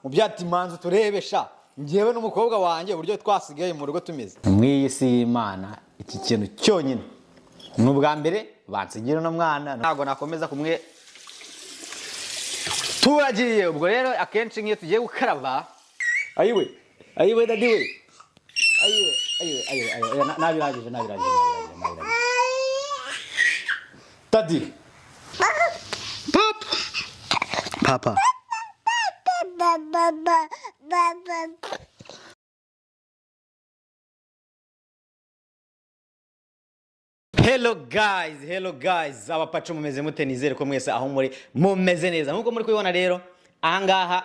mu byati manzu turebesha ngewe n'umukobwa wanjye uburyo twasigaye mu rugo tumeze mw'iyi si y'Imana iki kintu cyonyine n'ubwa mbere bansigira no mwana ntago nakomeza kumwe turagiye ubwo rero akenshi nk'iyo tugiye gukaraba ayiwe dadi we ayiwe nabirangije dadi papa Hello guys abapacu mumeze mute nizere ko mwese aho muri mumeze neza nkuko muri kubibona rero ahangaha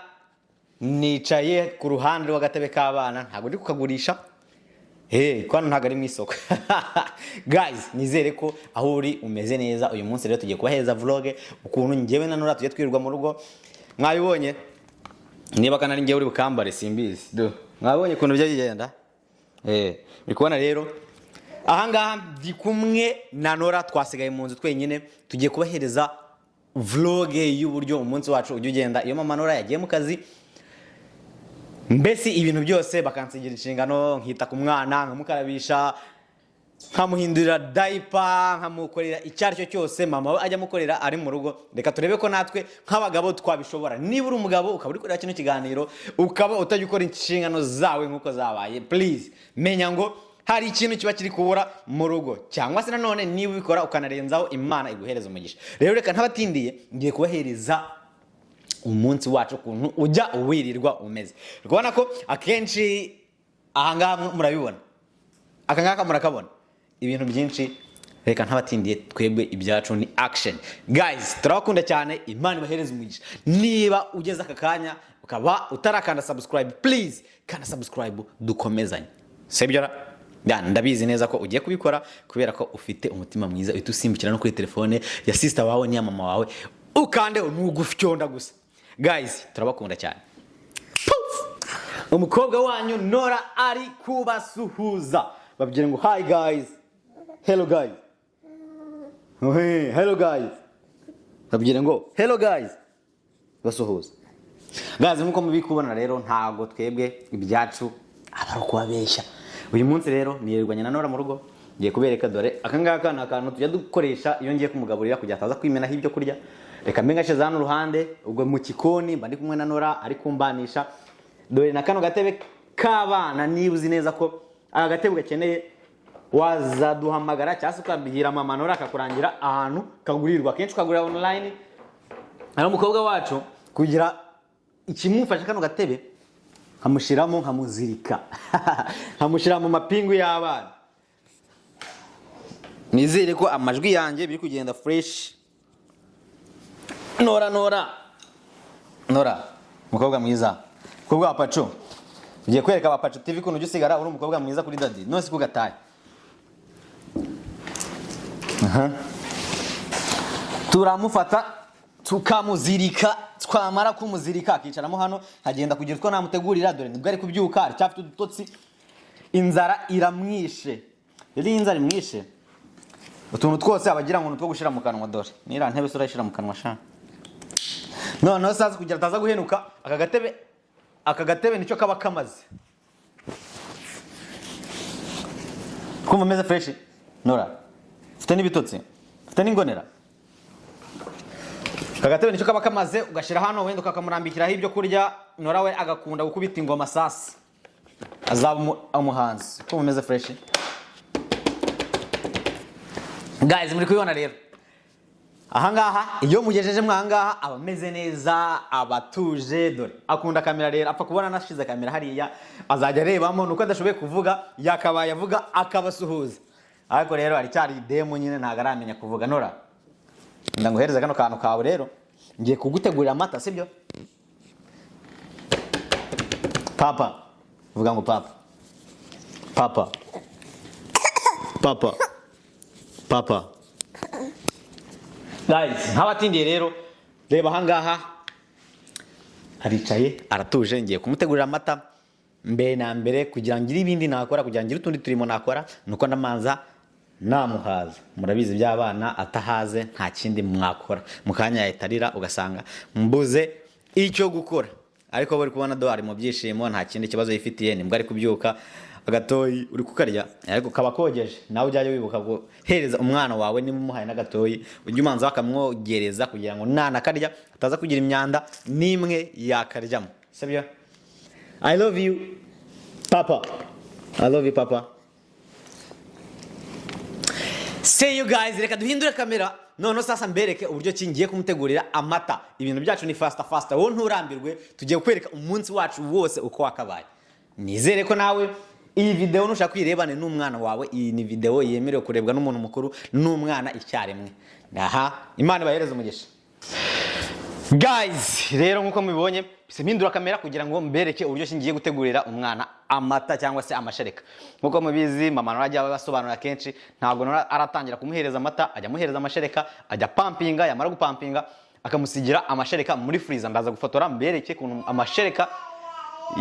nicaye ku ruhande rw'agatebe k'abana ntago ndi kukagurisha kwano ntago ari mu isoko guys nizere ko aho uri umeze neza uyu munsi rero tugiye kubaheza vlog ukuntu ngewe na Nora tujye twirirwa mu rugo mwabibonye niba kanari ngewe uri bukambare simbizi mwabibonye ukuntu byo bigenda uri kubona rero ahangaha ndi kumwe na Nora twasigaye mu nzu twenyine tugiye kubahereza vlog y'uburyo umunsi wacu ujye ugenda iyo mama Nora yagiye mu kazi mbese ibintu byose bakansigira inshingano nkita ku mwana nkamukarabisha nkamuhindurira diaper nkamukorera icyari cyo cyose mama we ajya mukorera ari mu rugo reka turebe ko natwe nk'abagabo twabishobora niba uri umugabo ukaba uri kureba kino kiganiro ukaba utajya ukora inshingano zawe nkuko zabaye please menya ngo hari ikintu kiba kiri kubura mu rugo cyangwa se nanone niba ubikora ukanarenzaho Imana iguhereza umugisha rero reka ntabatindiye ngiye kubahereza umunsi wacu kuntu ujya wirirwa umeze ukabona ko akenshi ahangaha murabibona akangaka murakabona ibintu byinshi reka ntabatindiye twebwe ibyacu ni action guys turabakunda cyane Imana ibahereza umugisha niba ugeze aka kanya ukaba utarakanda subscribe please kanda subscribe dukomezanye sebyo ndabizi neza ko ugiye kubikora kubera ko ufite umutima mwiza uhita usimbukira no kuri telefone ya sister wawe ni mama wawe ukande ntugufyonda gusa guys turabakunda cyane umukobwa wanyu Nora ari kubasuhuza babwire ngo hi guys hello guys hello guys babwire ngo hello guys basuhuza guys nkuko mubikubona rero ntago twebwe ibyacu abari kubabeshya uyu munsi rero nirirwanye na Nora mu rugo ngiye kubereka dore akangaka nakantu tujya dukoresha iyo ngiye kumugaburira kujya ataza kwimenaho ibyo kurya reka mbengashe zano ruhande ubwo mu kikoni mba ndi kumwe na Nora ari kumbanisha dore na kano gatebe k'abana niba uzi neza ko aka gatebe gakeneye wazaduhamagara cyangwa se ukabwira mama Nora akakurangira ahantu kagurirwa kenshi ukagurira online ari umukobwa wacu kugira ikimufasha kano gatebe hamushiramo nkamuzirika hamushira mu mapingu y'abana nizere ko amajwi yanjye biri kugenda fresh Nora mukobwa mwiza mukobwa wa Paccu ugiye kwereka aba Paccu TV kuntu usigara uri umukobwa mwiza kuri daddy nose kugataye turamufata tukamuzirika twamara kumuzirika akicaramo hano hagenda kugira utwo namutegurira dore nibwo ari kubyuka ari cyafite udutotsi inzara iramwishe yari inzara imwishe utuntu twose abagira ngo nutwo gushira mu kanwa dore nira ntebe sura ishira mu kanwa sha no saza kugira taza guhenuka aka gatebe nicyo kaba kamaze kumva meze fresh Nora ufite n'ibitotsi ufite n'ingonera kagatebe nicyo kaba kamaze ugashira hano wenda ukakamurambikiraho ibyo kurya Nora we agakunda gukubita ingoma sasa azaba umuhanzi kumva meze fresh guys muri kubibona rero ahangaha iyo mugejeje mwangaha abameze neza abatuje dore akunda kamera rero apfa kubona nashize kamera hariya azajya arebamo nuko adashoboye kuvuga yakabaye avuga akabasuhuza ariko rero ari cyari demo nyine ntago aramenya kuvuga Nora ndanguhereza kano kantu kawe rero ngiye kugutegurira amata sibyo papa vuga ngo papa guys ntabatindiye rero reba ahangaha aricaye aratuje ngiye kumutegurira amata mbe na mbere kugira ngire ibindi nakora kugira ngire utundi turimo nakora nuko ndamanza namuhaza murabizi by'abana atahaze nta kindi mwakora mukanya yahitarira ugasanga mbuze icyo gukora ariko bari kubona do ari mu byishimo nta kindi kibazo yifitiye nimbwa ari kubyuka agatoyi uri kukarya ariko kaba kogeje nawe ujyaje wibuka ngo hereza umwana wawe nimumuhaye n'agatoyi ujye umanza bakamwogereza kugira ngo nana karya ataza kugira imyanda nimwe yakaryamo sabyo I love you papa I love you papa see you guys reka duhindure kamera none sasa mbereke uburyo kingiye kumutegurira amata ibintu byacu ni fasta wowe nturambirwe tugiye kwereka umunsi wacu wose uko wakabaye nizere ko nawe iyi video nushaka kwirebane n'umwana wawe iyi ni video yemerewe kurebwa n'umuntu mukuru n'umwana icyarimwe aha Imana bahereze umugisha guys rero nkuko mubibonye mpindura kamera kugira ngo mbereke uburyo kingiye gutegurira umwana amata cyangwa se amashereka nkuko mubizi mama narajya basobanura kenshi ntabwo aratangira kumuhereza amata ajya muhereza amashereka ajya pumpinga yamara gupumpinga akamusigira amashereka muri freezer ndaza gufotora mbereke kuntu amashereka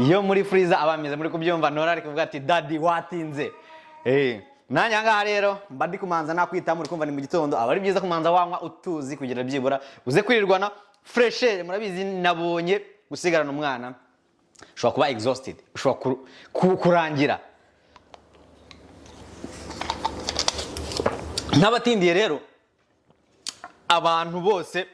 iyo muri freezer abameze muri kubyumva nora ari kuvuga ati daddy watinze nanya ngaha rero mbadi kumanza nakwita muri kumva ni mu gitondo abari byiza kumanza wanywa utuzi kugira byibura uze kwirirwana fresh murabizi nabonye gusigarana umwana ushobora kuba exhausted ushobora kurangira n'abatindiye rero abantu bose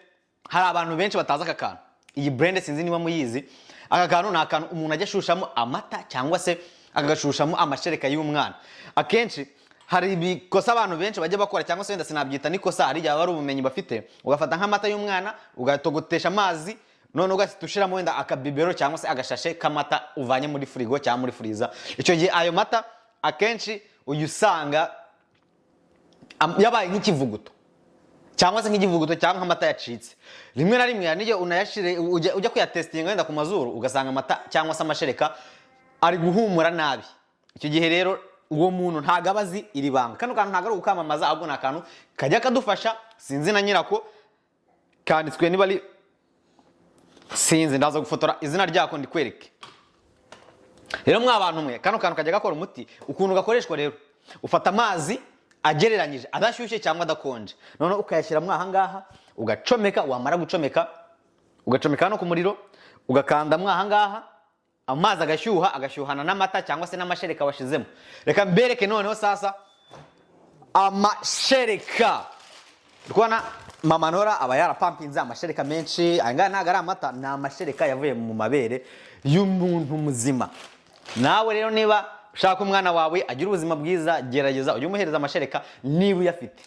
hari abantu benshi bataza aka kantu iyi blend sinzi niba muyizi aka kantu ni akantu umuntu ajya ashushamo amata cyangwa se akagashushamo amashereka y'umwana akenshi hari ibikosa abantu benshi bajya bakora cyangwa se wenda sinabyita nikosa hari igihe ari ubumenyi bafite ugafata nk'amata y'umwana ugatogotesha amazi none ugatushiramo wenda akabibero cyangwa se agashashe kamata uvanye muri frigo cyangwa muri freezer icyo gihe ayo mata akenshi uyusanga yabaye nk'ikivuguto cyangwa se nk'igivuguto cyangwa amata yacitse rimwe na rimwe n'igihe unayashire ujya kuyatestinga wenda ku mazuru ugasanga amata cyangwa se amashereka ari guhumura nabi icyo gihe rero uwo muntu ntago abazi iri banga kano kantu ntago ari ukamamaza ahubwo na kantu kajya kadufasha sinzi na nyirako kanditswe niba ari sinzi ndaza gufotora izina ryako ndikwereke rero mwabantu mwe kano kantu kajya gakora umuti ukuntu gakoreshwa rero ufata amazi agereranyije adashyushye cyangwa adakonje none ukayashyira mwa hangaha ugacomeka wamara gucomeka ugacomeka no ku muriro ugakanda mwa hangaha amazi agashyuhana n'amata cyangwa se n'amashereka washizemo reka mbereke noneho sasa amashereka rwana mama Nora aba yarapampinze amashereka menshi anga ntago ari amata ni amashereka yavuye mu mabere y'umuntu muzima nawe rero niba ushaka umwana wawe agira ubuzima bwiza gerageza ujye umuhereza amashereka niba uyafite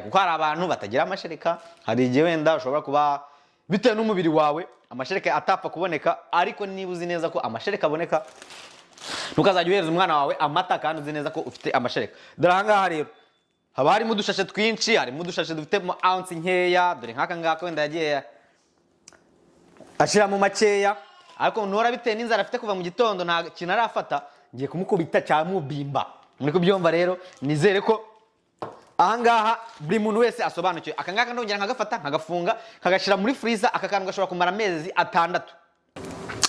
kuko hari abantu batagira amashereka hari igihe wenda ushobora kuba bitewe n'umubiri wawe amashereka atapfa kuboneka ariko niba uzi neza ko amashereka aboneka ntukazajya uhereza umwana wawe amata kandi uzi neza ko ufite amashereka dore aha ngaha rero haba harimo udushashi twinshi harimo udushashi dufitemo ounce nkeya dore nk'aka ngaka wenda yagiye ashira mu makeya ariko Nora bitewe n'inzara afite kuva mu gitondo nta kintu arafata ngiye kumukubita cyamubimba muri kubyumva rero nizere ko ahangaha buri muntu wese asobanukiwe aka ngaka ndongera nkagafata nkagafunga nkagashira muri freezer aka kantu gashobora kumara amezi 6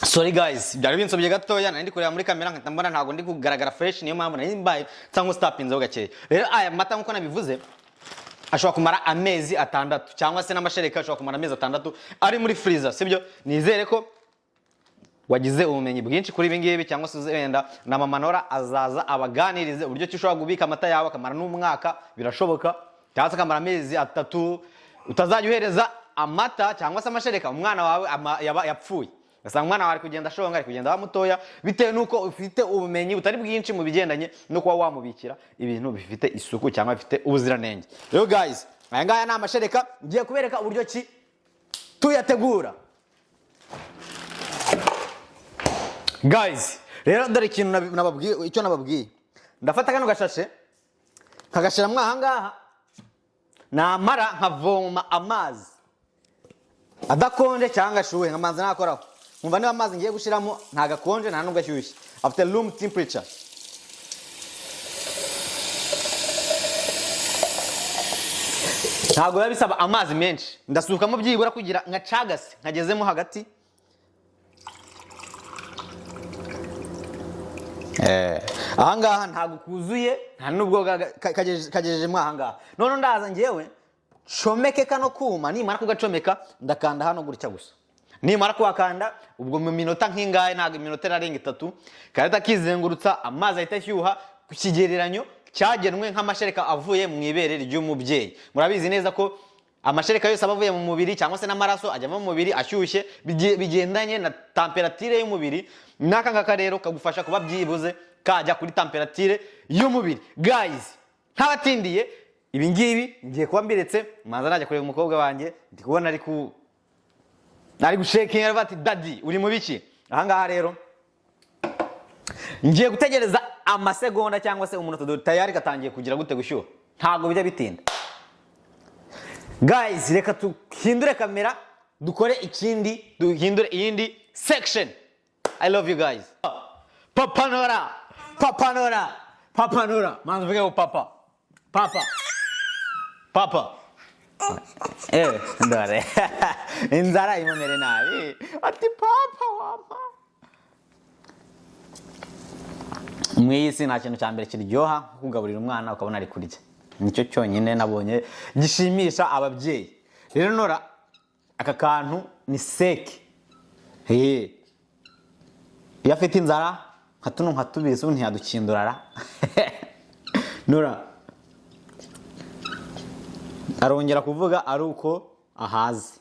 sorry guys byari binsobye gatoya nandi kureba muri kamera nkatambona ntago ndi kugaragara fresh niyo mpamvu nari mbaye cyangwa stapinze ho gakeya rero aya mata nkuko nabivuze ashobora kumara amezi 6 cyangwa se n'amashereka ashobora kumara amezi 6 ari muri freezer sibyo nizere ko wagize ubumenyi bwinshi kuri ibi ngibi cyangwa se wenda na mama Nora azaza abaganirize uburyo ushobora kubika amata yawe akamara n'umwaka birashoboka cyangwa se akamara amezi 3 utazajya uhereza amata cyangwa se amashereka umwana wawe yapfuye gasanga umwana wawe ari kugenda ashonga ari kugenda bamutoya bitewe nuko ufite ubumenyi butari bwinshi mu bigendanye no kuba wamubikira ibintu bifite isuku cyangwa bifite ubuziranenge rero guys aya ngaya ni amashereka ngiye kubereka uburyo ki tuyategura guys rero dore ikintu nababwiye icyo nababwiye ndafata kano gashashe nkagashira mwa hangaha namara nkavoma amazi adakonje cyangwa ashuhe nkamanza nakoraho nkumva niba amazi ngiye gushiramo nta gakonje nta nubwo ashyushye afite room temperature ntago biba bisaba amazi menshi ndasukamo byibura kugira nkacagase nkagezemo hagati ahangaha ntago kuzuye nta nubwo kagejejemo ahangaha none ndaza ngewe comeke kano kuma nimara kugacomeka ndakanda hano gutya gusa nimara kuhakanda ubwo mu minota nk'ingahe ntabwo iminota irarenga 3 karita kizengurutsa amazi ahita ashyuha ku kigereranyo cyagenwe nk'amashereka avuye mu ibere ry'umubyeyi. Murabizi neza ko amashereka yose abavuye mu mubiri cyangwa se n'amaraso ajya mu mubiri ashyushye bigendanye na temperature y'umubiri. Naka ngaka rero kagufasha kuba byibuze kajya kuri temperature y'umubiri. Guys, ntabatindiye ibi ngibi ngiye kuba mbiretse manza najya kureba umukobwa wanjye ndi kubona ari gushekinga bati daddy uri mu biki. Aha ngaha rero ngiye gutegereza amasegonda cyangwa se umunota tayari gatangiye kugira gute gushyuha, ntago bijya bitinda. Guys, reka tuhindure kamera dukore ikindi, duhindure iyindi section. I love you guys. Papa Nora manza vuge papa ndore inzara imumere nabi ati papa wama. Mwisi nta kintu cyambere kiryoha kugaburira umwana ukabona ari kurya, nicyo cyonyine nabonye gishimisha ababyeyi. Rero Nora aka kantu ni seke iyo afite inzara nka tuno nka tubizi ntiyadukindurara. Nora arongera kuvuga ari uko ahazi.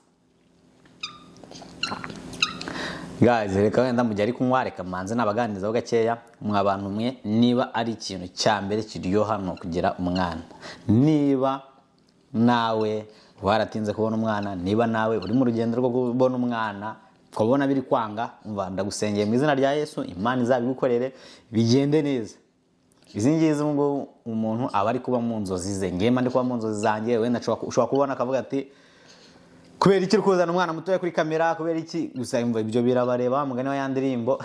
Guys, reka wenda mujya ari kunywa, reka manze nabaganirizaho gakeya mwabantu mwe. Niba ari ikintu cyambere kiryoha no kugira umwana, niba nawe waratinze kubona umwana, niba nawe uri mu rugendo rwo kubona umwana ukabona biri kwanga, umva ndagusengeye mu izina rya Yesu, Imana izabigukorere bigende neza. Izi ngizi ngo umuntu aba ari kuba mu nzozi ze, ngema ndi kuba mu nzozi zanjye, wenda ushobora kubona akavuga ati kubera iki kuzana umwana mutoya kuri kamera, kubera iki gusa imva ibyo birabareba mugani wa yandirimbo.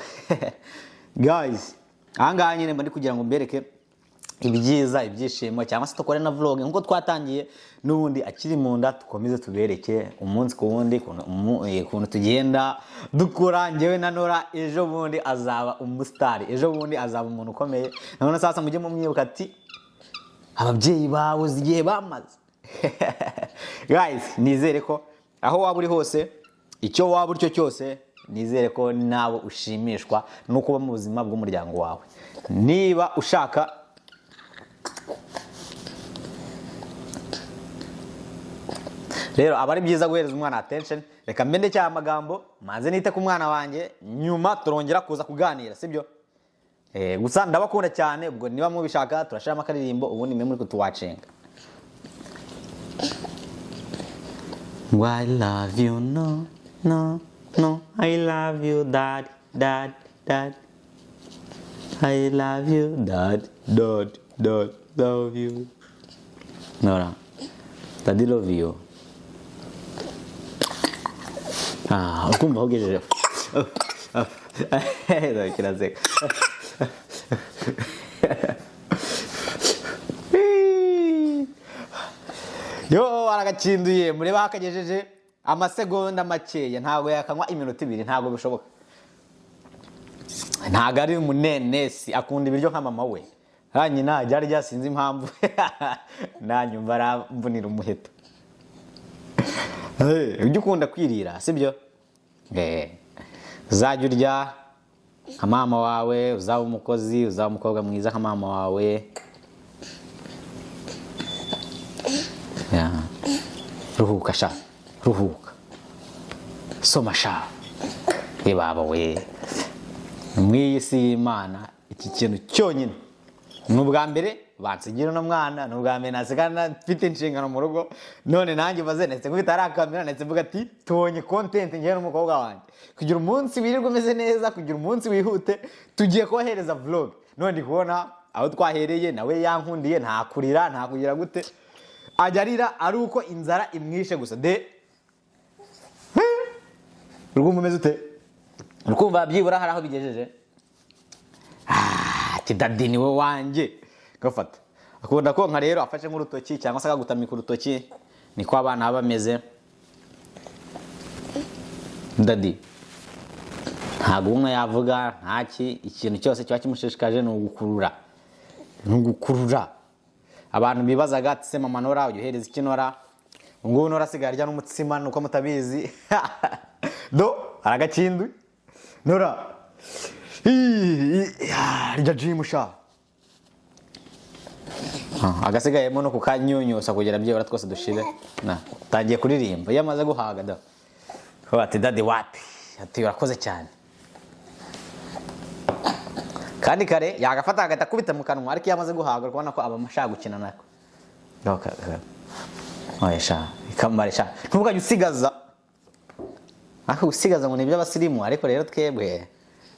Guys, ahangaha nyine mba ndi kugira ngo mbereke ibyiza ibyishimo cyangwa se tukore na vlog nkuko twatangiye n'ubundi akiri mu nda, tukomeze tubereke umunsi ku wundi kuntu tugenda dukura. Ngewe na Nora ejo bundi azaba umustar, ejo bundi azaba umuntu ukomeye. None sasa mujye mumwibuka ati ababyeyi bawe zigiye bamaze. Guys, nizere ko aho waba uri hose, icyo waba uri cyo cyose, nizere ko nawe ushimishwa no kuba mu buzima bw'umuryango wawe. Niba ushaka rero aba ari byiza guhereza umwana attention. Reka mbende cyane amagambo manze nite ku mwana wanjye, nyuma turongera kuza kuganira, sibyo? Gusa ndabakunda cyane, ubwo niba mubishaka turashiramo akaririmbo ubundi mwe muri kutuwacinga. I love you, no, I love you, dad. I love you, dad, love you. Nora, daddy love you. Ukumva hogejeje. Kirazeka. Yo aragacinduye mureba hakagejeje amasegonda makeya, ntago yakanywa iminota 2, ntago bishoboka. Ntago ari umunenesi, akunda ibiryo nka mama we. Nyina ryari ryasinze impamvu nanyumva aramvunira umuheto. Ujye ukunda kwirira, sibyo? Uzajya urya nka mama wawe, uzaba umukozi, uzaba umukobwa mwiza nka mama wawe. Ruhuka sha, ruhuka. Soma sha. Baba we. Mw'iyi si y'Imana iki kintu cyonyine. N'ubwa mbere bansigira no mwana, n'ubwa mbere nasigana mfite inshingano mu rugo. None nanjye bazenetse kwita ari akamera, netse mvuga ati tubonye content ngiye n'umukobwa wanjye. Kugira umunsi wirirwa umeze neza, kugira umunsi wihute, tugiye kohereza vlog. None ndi kubona aho twahereye nawe yankundiye, nta kurira, nta kugira gute. Ajarira ari uko inzara imwishe gusa. Urumva umeze ute? Urukumva byibura hari aho bigejeje. Kidadi ni we wanjye. Gafata. Akunda ko nka rero afashe nk'urutoki cyangwa se akagutamika urutoki, niko abana bameze. Dadi. Ntabwo umwe yavuga ntaki, ikintu cyose kiba kimushishikaje no gukurura. Abantu bibazaga ati se mama Nora uyohereza iki Nora? Ngo Nora asigaye arya n'umutsima nuko mutabizi. Do aragakindu nora rya gym sha agasigayemo no kukanyunyusa kugira byibura twose dushire na tangiye kuririmba yamaze guhaga da ko ati dadi wapi ati urakoze cyane kandi kare yagafata agata kubita mu kanwa ariko yamaze guhaga urabona ko abamashaka gukina nako oyesha ikamarisha ntubuganye usigaza usigaza ngo ni by'abasirimu ariko rero twebwe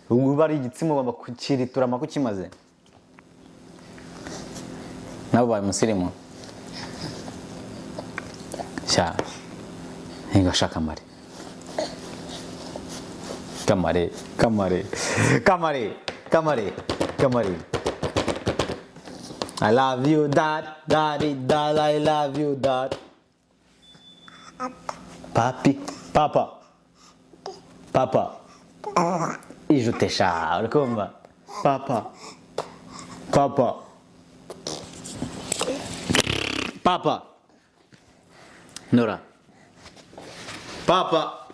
ubu bari igitsimo bamba kukiritura makukimaze nabo baye musirimu sha hinga shaka mari kamari I love you dad daddy dad I love you dad papi papa ijute sha urakumva papa nora papa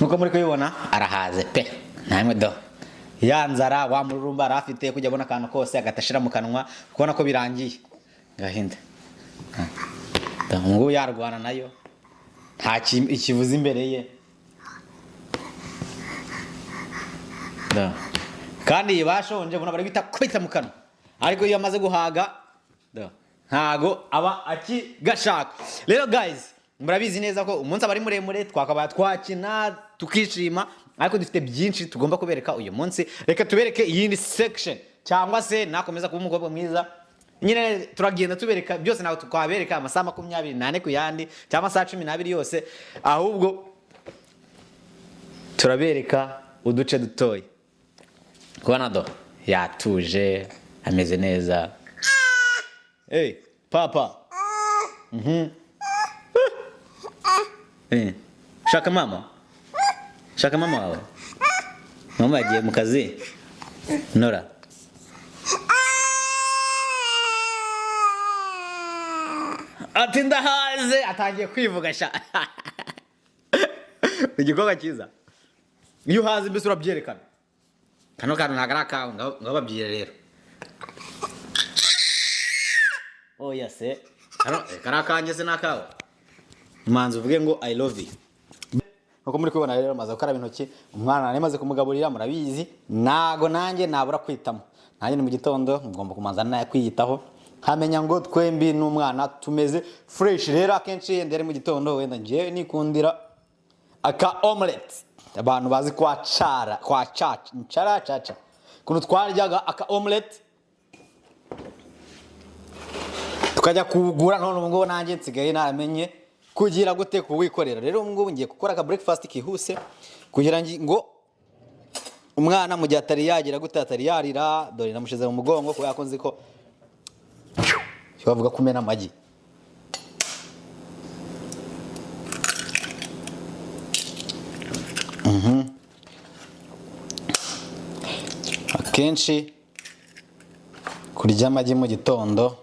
nuko muri kubibona arahaze pe namwe do yanzara wa murumba arafite kujya bona kantu kose agatashira mu kanwa kubona ko birangiye gahinda ngo yarwana nayo nta ikivuza imbere ye kandi bashonje bona bari bita kwita mu kanwa ariko iyo amaze guhaga ntago aba akigashaka rero guys murabizi neza ko umunsi abari muremure twakaba twakina tukishima ariko dufite byinshi tugomba kubereka uyu munsi reka tubereke iyindi section cyangwa se nakomeza kuba umugabo mwiza nyine turagenda tubereka byose nawe twabereka amasaha 24 ku yandi cyangwa amasaha 12 yose ahubwo turabereka uduce dutoye kubona do yatuje ameze neza hey papa shaka mama wawe mama yagiye mu kazi nora ati ndahaze atangiye kwivuga sha igikorwa cyiza iyo uhaze mbese urabyerekana kano kantu ntago ari akawe ngo babyire rero oya se kari akanjye se n'akawe manzi uvuge ngo I love you nuko muri kubona rero maze gukaraba intoki umwana namaze kumugaburira murabizi nago nanjye nabura kwitamo nanjye ni mu gitondo ngomba kumanza naye kwiyitaho hamenya ngo twembi n'umwana tumeze fresh rero akenshi ndere mu gitondo wenda ngiye nikundira aka omelette abantu bazi kwa chacha kuno twaryaga aka omelette tukajya kugura none ngo nanjye nsigaye naramenye kugira gute kuwikorera rero ngo ngiye gukora aka breakfast kihuse kugira ngo umwana mu gihe atari yagira gute atari yarira dore namushize mu mugongo ko yakonze ko bavuga kumena amagi akenshi kurya amagi mu gitondo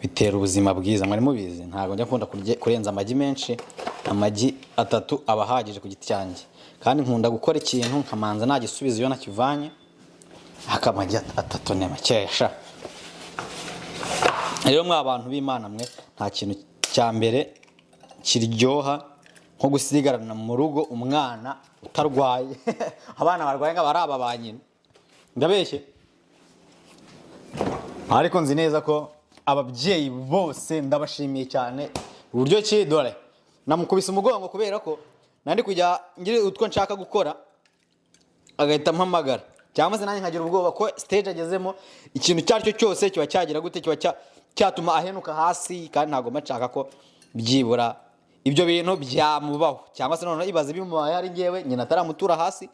bitera ubuzima bwiza mwari mubizi ntago njya nkunda kurenza amagi menshi amagi 3 abahagije ku giti cyanjye kandi nkunda gukora ikintu nkamanza nagisubiza iyo nakivanye akamagi 3 ne makesha rero mwa abantu b'Imana mwe nta kintu cya mbere kiryoha nko gusigarana mu rugo umwana utarwaye abana barwaye nga baraba banyine ndabeshye ariko nzi neza ko ababyeyi bose ndabashimiye cyane uburyo ki dore namukubise umugongo kubera ko nandi kujya ngire utwo nshaka gukora agahita mpamagara cyangwa se nanjye nkagira ubwoba ko stage agezemo ikintu cyaricyo cyose kiba cyagira gute kiba cyatuma ahenuka hasi kandi ntago machaka ko byibura ibyo bintu byamubaho cyangwa se none ibaze bimubaye ari ngewe nyina ataramutura hasi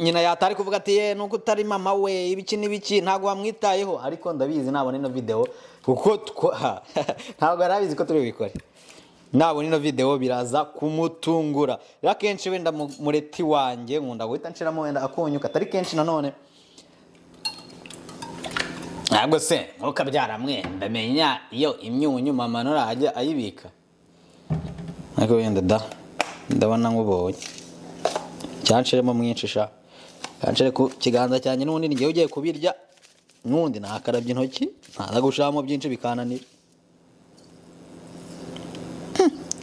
nyina yatari kuvuga ati nuko utari mama we ibiki ntago wamwitayeho ariko ndabizi nabona ino video kuko ntago arabizi ko turi bikore nabona ino video biraza kumutungura rero kenshi wenda mureti wanjye nkunda guhita nshiramo wenda akunyuka atari kenshi nanone ntabwo se nkuko byaramwe ndamenya iyo imyunyu mama nora ajya ayibika ariko wenda ndabona nk'ubonye cyanshiremo mwinshi sha cyanshire ku kiganza cyanjye n'ubundi ngiye ugiye kubirya n'undi nakarabye intoki ntaza gushiramo byinshi bikananira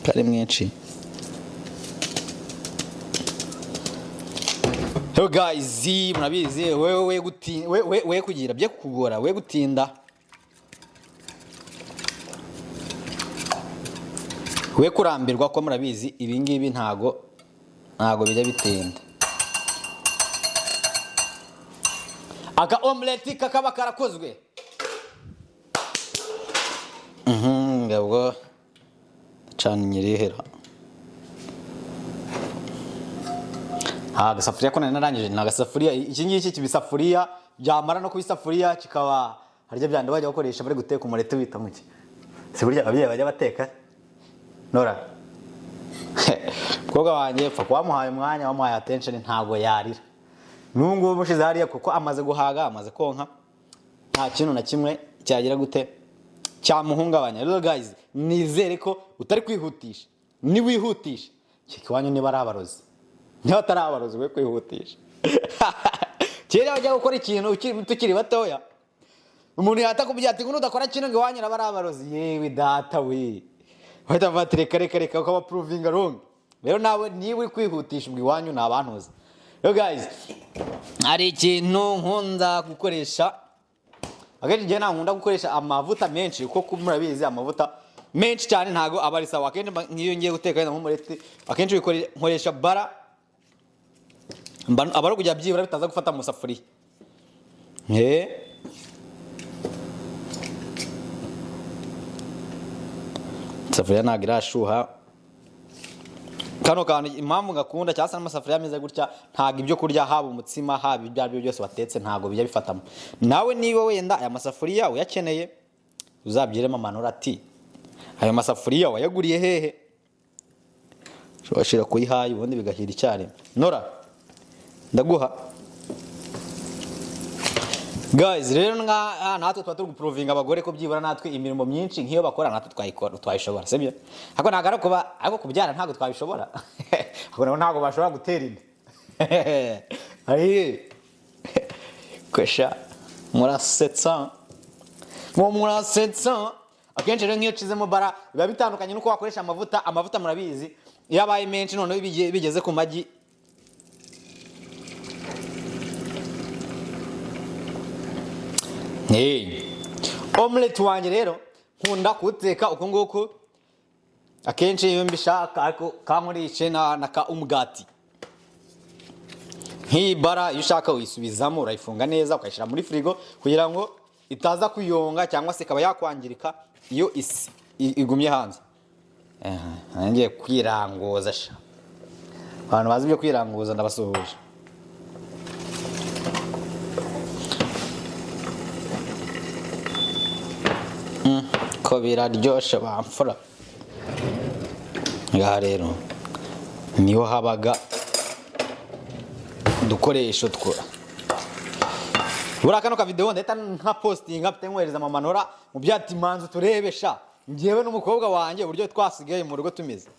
kari mwinshi. Hello guys, murabizi we kugira bye kugora we gutinda we kurambirwa ko murabizi ibi ngibi ntago bijya bitinda. Aka omelette kakaba karakozwe ngabwo cyane nyirihera agasafuriya ko narangije nagasafuriya iki ngiki kibisafuriya byamara no kubisafuriya kikaba harya byande bajya gukoresha bari guteka umurete bita muke se burya ababyeyi bajya bateka Nora koga wanje pfa kwamuhaye umwanya wamuhaye attention ntago yarira nungu bushize hariya kuko amaze guhaga amaze konka nta kintu na kimwe cyagira gute cyamuhungabanya. Rero guys nizere ko utari kwihutisha ni wihutisha kikiwanyu niba ari abarozi niba atari abarozi we kwihutisha kera bajya gukora ikintu tukiri batoya umuntu yatakubye ati ngo udakora kintu ngo wanyura bari abarozi yewe data we wahita vatireka ukaba proving wrong. Rero nawe niba uri kwihutisha ubwiwanyu nabantuza. Yo guys ari ikintu nkunda gukoresha akenshi je nkunda gukoresha amavuta menshi kuko murabizi amavuta menshi cyane ntago aba ari sawa. Akenshi ngiyo ngiye guteka nk'umureti akenshi nkoresha bara abaro kujya byibura bitaza gufata mu safuriya safuriya ntago irashuha. Kano kantu impamvu ngakunda cyasa n'amasafuriya ameze gutya ntago ibyo kurya haba umutsima haba ibyo aribyo byose batetse ntago bijya bifatamo. Nawe niba wenda aya masafuriya uyakeneye uzabyiremo amanura ati ayo masafuriya wayaguriye hehe shobashira kuyihaye ubundi bigahira icyari Nora ndaguha guys. Rero natwe twa proving abagore ko byibura natwe imirimo myinshi nkiyo bakora natwe twayishobora sibyo hako nagara kuba ako kubyara ntago twabishobora hako ntago bashobora gutera inda ari kwesha murasetsa akenshi rero nkiyo cizemo bara biba bitandukanye nuko wakoresha amavuta murabizi yabaye menshi none bigeze ku magi omelette wanjye rero nkunda kuteka uko nguko akenshi iyo mbishaka ariko kankoreshe na ka umugati nk'ibara iyo ushaka uyisubizamo urayifunga neza ukayishyira muri frigo kugira ngo itaza kuyonga cyangwa se ikaba yakwangirika iyo igumye hanze. Ngiye kwiranguza sha abantu bazi byo kwiranguza ndabasuhuje. Ko biraryoshe bamfura ngaha rero niho habaga dukoresho twora bura kano ka video ndeta nka posting apte nkwereza mama Nora mu byati manzu turebesha ngiyewe n'umukobwa wanjye uburyo twasigaye mu rugo tumeze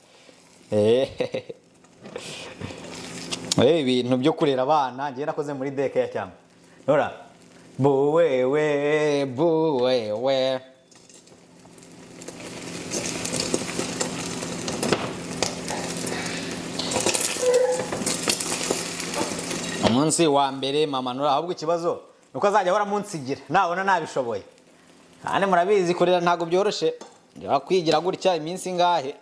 ibintu byo kurera abana ngiye nakoze muri deke ya cyangwa Nora buwewe umunsi wa mbere mama Nora ahubwo ikibazo nuko azajya ahora munsigira nabona nabishoboye kandi murabizi kurera ntago byoroshe njya kwigira gutya iminsi ngahe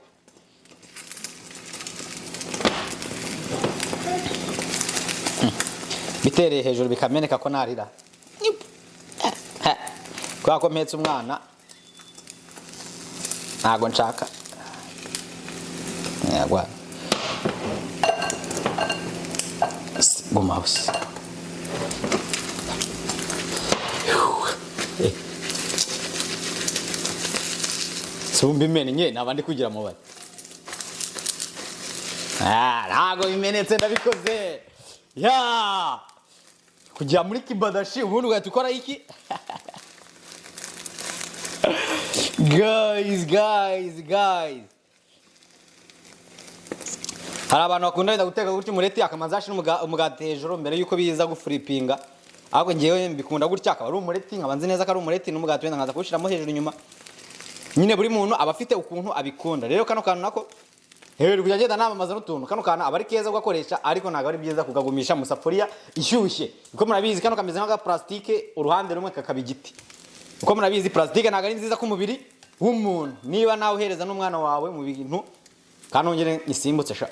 bitereye hejuru bikameneka ko narira kwa ko mpetse umwana ntago nshaka yagwa Gumaus. Sumbi menye nabandi kugira mubare. Ntago bimenetse ndabikoze. Ya! Kujya muri kibadashi ubundi ugahita ukora iki? Guys. hari abantu bakunda wenda guteka gutya umureti akamanza ashira umugati hejuru mbere yuko biza gufuripinga, ahubwo ngewe mbikunda gutya akaba ari umureti nkabanze neza ko ari umureti n'umugati wenda nkaza kuwushiramo hejuru inyuma. Nyine buri muntu aba afite ukuntu abikunda. Rero kano kantu nako hejuru kujya ngenda namamaza n'utuntu, kano kantu aba ari keza ugakoresha, ariko ntabwo ari byiza kukagumisha mu safuriya ishyushye. Uko murabizi kano kameze nk'aga plastike, uruhande rumwe kakaba igiti. Uko murabizi plastike ntabwo ari nziza ku mubiri w'umuntu. Niba nawe uhereza n'umwana wawe mu bintu kanongere isimbutse sha.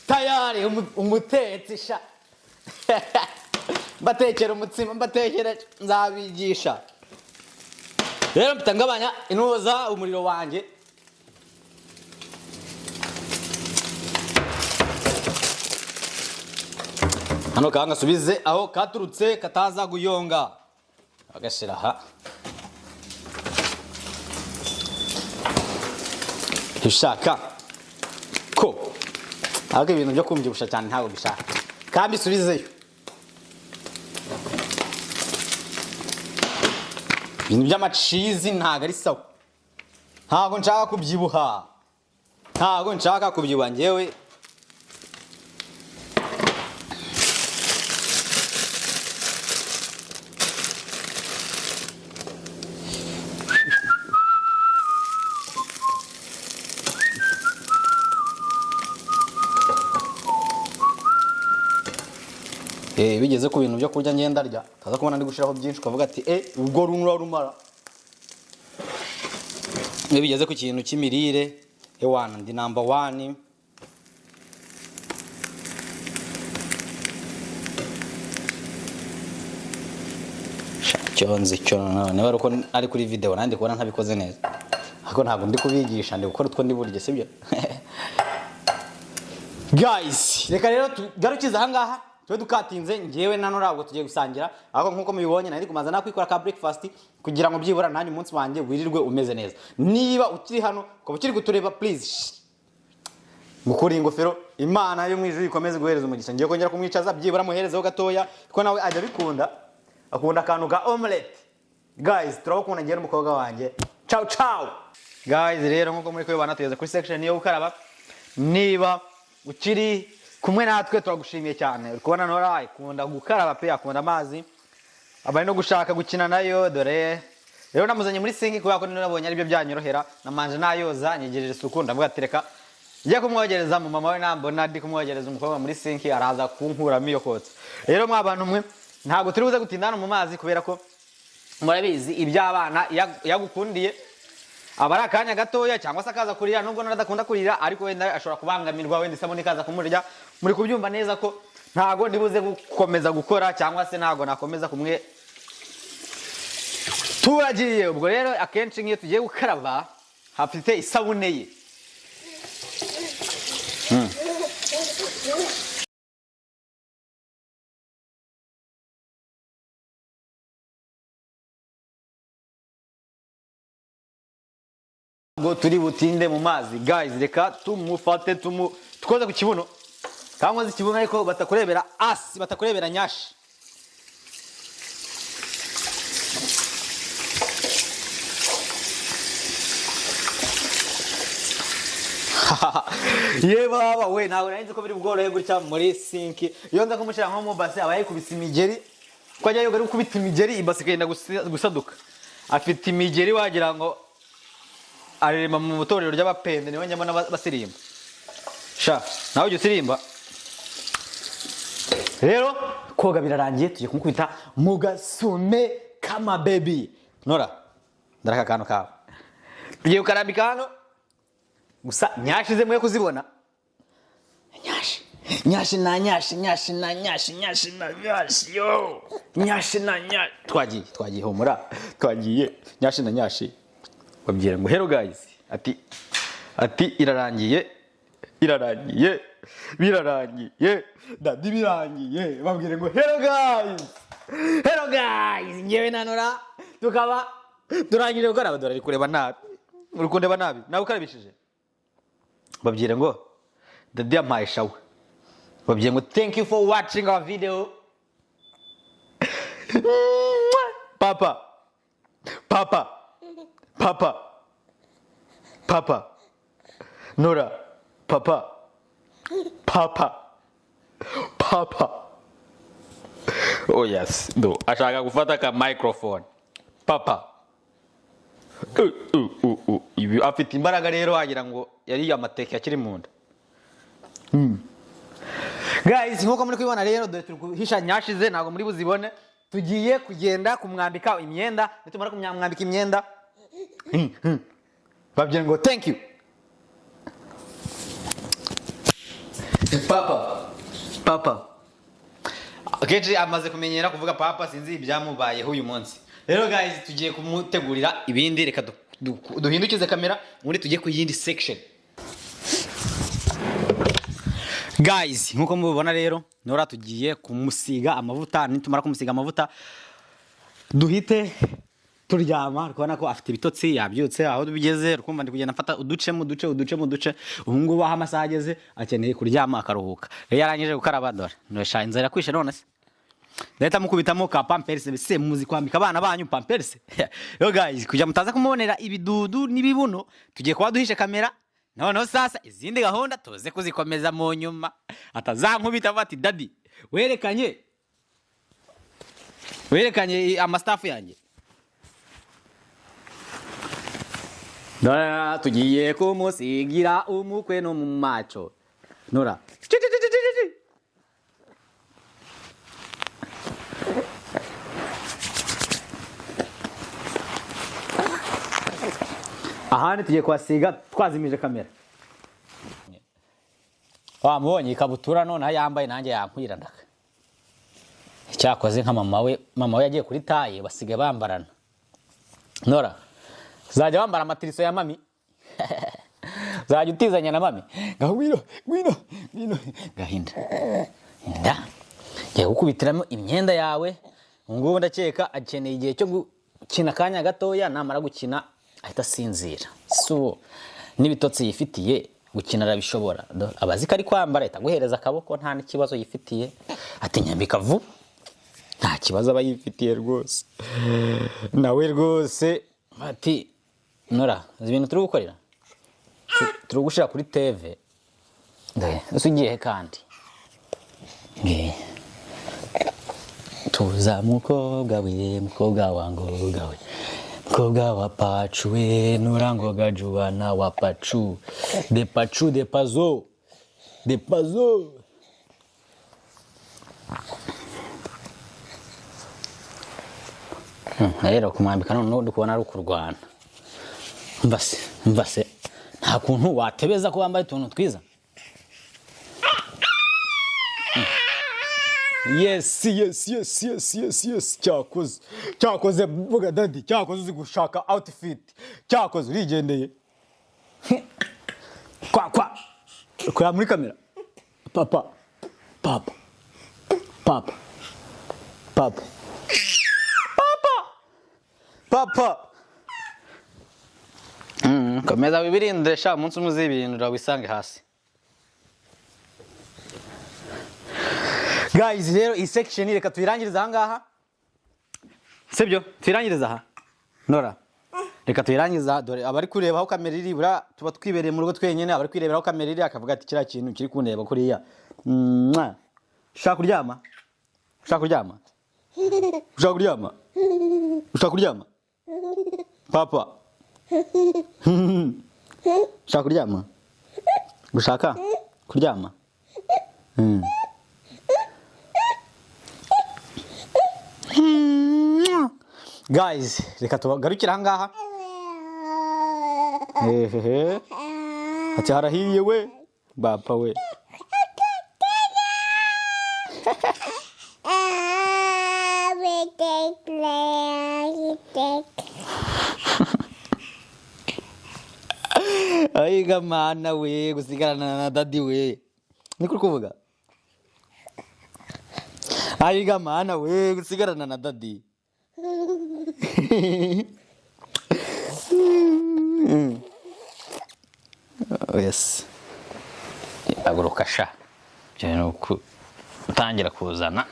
Tayari umutetsi sha. Batekera umutsima, batekera nzabigisha. Rero mpitangabanya inuza umuriro wanje. Hano kanga subize aho katurutse kataza guyonga. Agashira ha. Ushaka ko ahubwo ibintu byo kumbyibusha cyane ntabwo bishaka, kandi subizeyo ibintu by'amacizi ntabwo ari sawa. Ntabwo nshaka kubyibuha, ntabwo nshaka kubyibuha ngewe. Bigeze ku bintu byo kurya ngenda rya kaza kubona ndi gushiraho byinshi ukavuga ati ubwo runura rumara. Bigeze ku kintu cy'imirire ewana ndi number 1. Cyonze cyo none bari uko ari kuri video nandi kubona ntabikoze neza, ariko ntabwo ndi kubigisha, ndi gukora utwo ndi burye sibyo. Guys reka rero tugarukiza aha ngaha twe dukatinze ngewe nano ntabwo tugiye gusangira, ahubwo nkuko mubibonye nari kumaza nakwikora ka breakfast kugira ngo byibura nanjye umunsi wanjye wirirwe umeze neza. Niba ukiri hano ko ukiri gutureba please mukuri ingofero, Imana yo mwijuru ikomeze guhereza umugisha. Ngiye kongera kumwicaza byibura muherezeho gatoya ko nawe ajya bikunda, akunda akantu ka omelette. Guys turabakunda ngiye n'umukobwa wanjye. Ciao ciao guys. Rero nkuko muri kubibona tugeze kuri section yo gukaraba. Niba ukiri kumwe natwe turagushimiye cyane. Uri kubona Nora ikunda gukaraba pe, akunda amazi, abari no gushaka gukina nayo. Dore rero namuzanye muri sinki kubera ko nabonye ari byo byanyorohera, namanje nayoza nyegereje isuku, ndavuga atereka njye kumwogereza mu mama we nambona ndi kumwogereza umukobwa muri sinki araza kunkuramo iyo kotse. Rero mwabantu mwe ntabwo turi buze gutindana mu mazi kubera ko murabizi iby'abana yagukundiye aba ari akanya gatoya cyangwa se akaza kurira, nubwo nadakunda kurira ariko wenda ashobora kubangamirwa, wenda isabuni kaza kumurya. Muri kubyumva neza ko ntago ndibuze gukomeza gukora cyangwa se ntago nakomeza kumwe turagiye. Ubwo rero akenshi ngiye tugiye gukaraba hafite isabune ye. Ngo turi butinde mu mazi guys, reka tumufate tukoze ku kibuno. Kangoze ikibuno ariko batakurebera asi, batakurebera nyashi. Ye baba we nawe narinzi ko biri bworohe gutya muri sinki. Iyo nza kumushira nko mu base abaye kubisa imigeri, ko ajya yoga ari kubita imigeri ibase kenda gusaduka. Afite imigeri wagira ngo arema mu mutorero ry'abapende, niwe nyamana basirimba. Sha nawe ujye usirimba. Rero koga birarangiye, tugiye kumukubita mugasume kama baby. Nora ndaraka kantu kawe tugiye ukarambika hano gusa nyashize mwe kuzibona. Nyashi na nyashi yo nyashi na nyashi. Twagiye humura, twagiye nyashi na nyashi. Babwira ngo hello guys, ati irarangiye dadi birangiye. Babwire ngo hello guys, ngewe na Nora tukaba turangire gukaraba. Dore ari kureba nabi, uri kundeba nabi nawe ukarabishije. Babwire ngo dadi yampaye shawe. Babwire ngo thank you for watching our video. Papa Nora Papa. Papa. Papa. Oh yes. Do. Ashaka gufata ka microphone. Papa. Ibi afite imbaraga rero wagira ngo yari amateke akiri mu nda. Guys, nkuko muri kubibona rero dore turi guhisha nyashize ntago muri buzibone. Tugiye kugenda kumwambika imyenda, nitumara kumwambika imyenda. Babye ngo thank you. Papa. Papa. Akenshi amaze kumenyera kuvuga papa sinzi ibyamubayeho uyu munsi. Rero guys tugiye kumutegurira ibindi reka duhindukize kamera muri tugiye ku yindi section. Guys nkuko mubibona rero Nora tugiye kumusiga amavuta, nitumara kumusiga amavuta duhite turyama. Rukubona ko afite ibitotsi yabyutse aho bigeze, rukumva ndi kugenda mfata uduce ubu ngubu aho amasaha ageze akeneye kuryama akaruhuka. Rero yarangije gukaraba dore nosha inzara kwishe none se leta mukubitamo ka pampers bise muzi kwambika abana banyu pampers. Yo guys kujya mutaza kumubonera ibidudu nibibuno tugiye kwa duhishe kamera. Noneho sasa izindi gahunda tuze kuzikomeza mu nyuma. Atazankubita bati daddy werekanye amastaff yanjye. Nora tugiye kumusigira umukwe no mu macho. Nora ahandi tugiye kwasiga twazimije kamera. Wamubonye ikabutura none yambaye nanjye yankwira ndaka. Cyakoze nka mama we yagiye kuri taye basigaye bambarana. Nora zajya bambara amatiriso ya mami. Zajya utizanya na mami. Ngwino gahinda. Nda ngiye gukubitiramo imyenda yawe. Ngubu ndakeka akeneye igihe cyo gukina kanya gatoya, namara gukina ahita sinzira. So nibitotsi yifitiye gukina arabishobora. Abazika ari kwambara ahita guhereza akaboko nta n'ikibazo yifitiye. Ati nyambika vu. Nta kibazo aba yifitiye rwose. Nawe rwose ati Nora ibintu turi gukorera. Turi gushira kuri TV. Usugiye kandi. Tuza mukobwa we mukobwa wangu gawe. Mukobwa wa Paccu we nurangoga Juana wa Paccu. De Paccu de Pazo. De Pazo. Rero kumwambika none ndikubona ari kurwana. Mbase nta kuntu watebeza ko wambaye tuntu twiza. Yes. Cyakoze vuga daddy, cyakoze uzi gushaka outfit. Cyakoze urigendeye. Kwa muri kamera. Papa. Komeza bibirinde sha umunsi umuzi ibintu wisange hasi. Guys rero iyi section reka tuyirangiriza aha ngaha. Sibyo tuyirangiriza aha. Nora reka tuyirangiriza dore abari kureba aho kamera iri bura tuba twibereye mu rugo twenyene, abari kwirebera aho kamera iri akavuga ati kira kintu kiri kundeba kuriya. Ushaka kuryama? Papa. Ushaka kuryama? Gushaka kuryama? Guys, reka tugarukira hangaha. Ati harahiye we bapa we. Aiga mana we gusigarana na daddy we. Niko kuvuga. Aiga mana we gusigarana na daddy. Oh yes. Aguruka sha. Cyane utangira kuzana.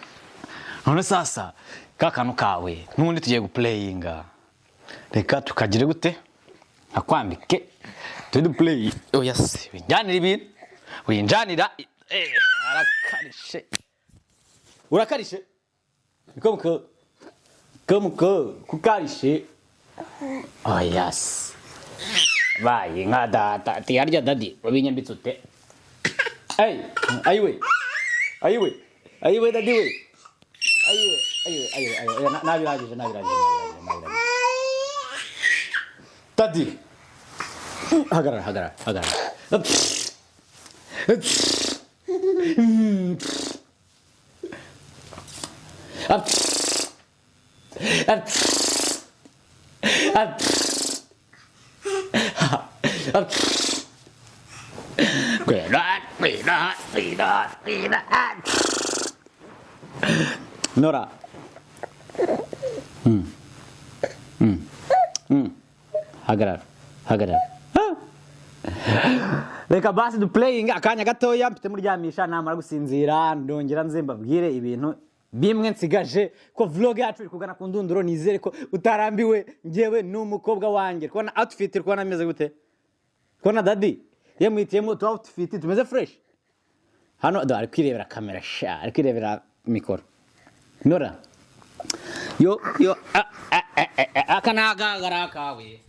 None sasa kakanu kawe nundi tugiye guplayinga. Reka tukagire gute? Akwambike. To the play. Oh yes. Bijyanira ibintu. winjanira arakarishe urakarishe comme kukarishe oh yes bayi nka data tiyarya dadi wabinyambitse ute ayiwe dadi we ayiwe nabirangije dadi hagarara Nora. Hagarara. Reka basi du playing akanya gatoya mpite muryamisha namara gusinzira ndongera nze mbabwire ibintu bimwe nsigaje ko vlog yacu iri kugana ku ndunduro nizere ko utarambiwe ngewe n'umukobwa wanjye kubona outfit iri kubona ameze gute kubona dadi yamwitiyemo tu outfit tumeze fresh hano ari kwirebera kamera sha ari kwirebera mikoro Nora yo akanaga kawe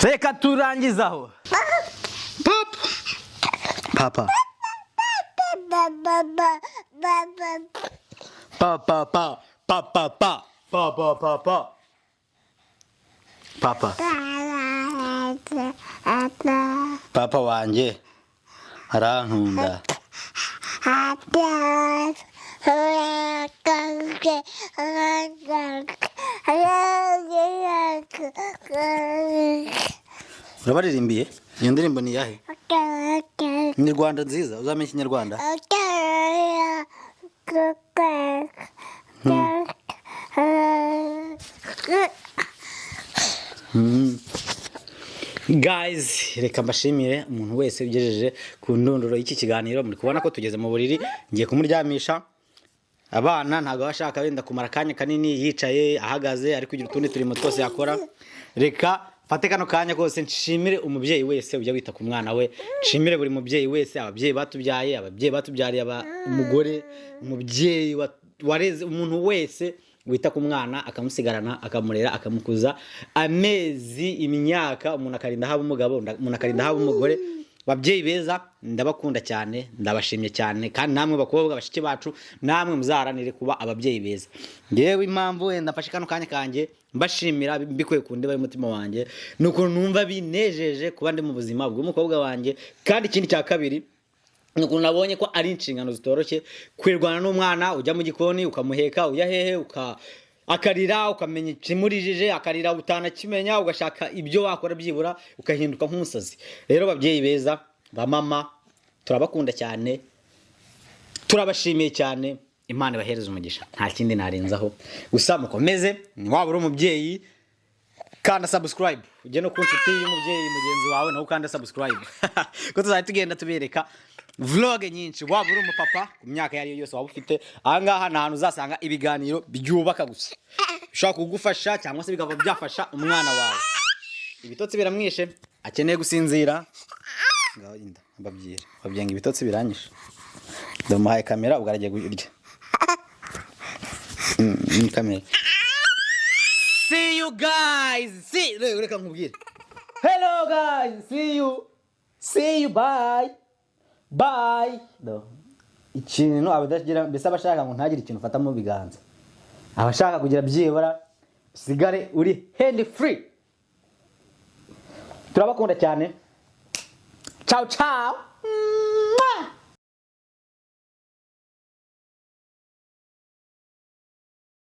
Reka turangizaho Papa Papa wanje arankunda urabaririmbiye iyo ndirimbo ni yahe ni Rwanda nziza uzamenye Kinyarwanda Guys, reka mbashimire umuntu wese ugejeje ku ndunduro y'iki kiganiro muri kubona ko tugeze mu buriri ngiye kumuryamisha abana ntago bashaka wenda kumara kanya kanini yicaye ahagaze ari kugira utundi turimo twose yakora reka fate kano kanya kose nshimire umubyeyi wese ujya wita ku mwana we nshimire buri mubyeyi wese ababyeyi batubyariye umugore umubyeyi wareze umuntu wese wita ku mwana akamusigarana akamurera akamukuza amezi imyaka umuntu akarinda haba umugabo umuntu akarinda haba umugore babyeyi beza ndabakunda cyane ndabashimye cyane kandi namwe bakobwa bashiki bacu namwe muzaharanire kuba ababyeyi beza ngewe impamvu wenda mfashe kano kanya kanjye mbashimira mbikuye ku ndiba y'umutima wanjye nuko numva binejeje kuba ndi mu buzima bw'umukobwa wanjye kandi ikindi cya kabiri nuko nabonye ko ari inshingano zitoroshye kwirwana n'umwana ujya mu gikoni ukamuheka ujya hehe akarira ukamenya ikimurijije akarira utanakimenya ugashaka ibyo wakora byibura ukahinduka nk'umusazi rero babyeyi beza ba mama turabakunda cyane turabashimiye cyane Imana ibahereze umugisha nta kindi narenzaho gusa mukomeze waba uri umubyeyi kanda subscribe ujye no kunshuti y'umubyeyi mugenzi wawe nawe kanda subscribe ko tuzahita tugenda tubereka vlog nyinshi waba uri umupapa ku myaka yari yose waba ufite ahangaha nta hantu uzasanga ibiganiro byubaka gusa bishobora kugufasha cyangwa se bikava byafasha umwana wawe ibitotsi biramwishe akeneye gusinzira ngaho inda babyenga ibitotsi biranyishe ndamuhaye kamera ubwo kurya kamera see you guys reka nkubwire hello guys see you bye ikintu abadagira mbese abashaka ngo ntagire ikintu ufata mu biganza abashaka kugira byibura usigare uri hand free turabakunda cyane ciao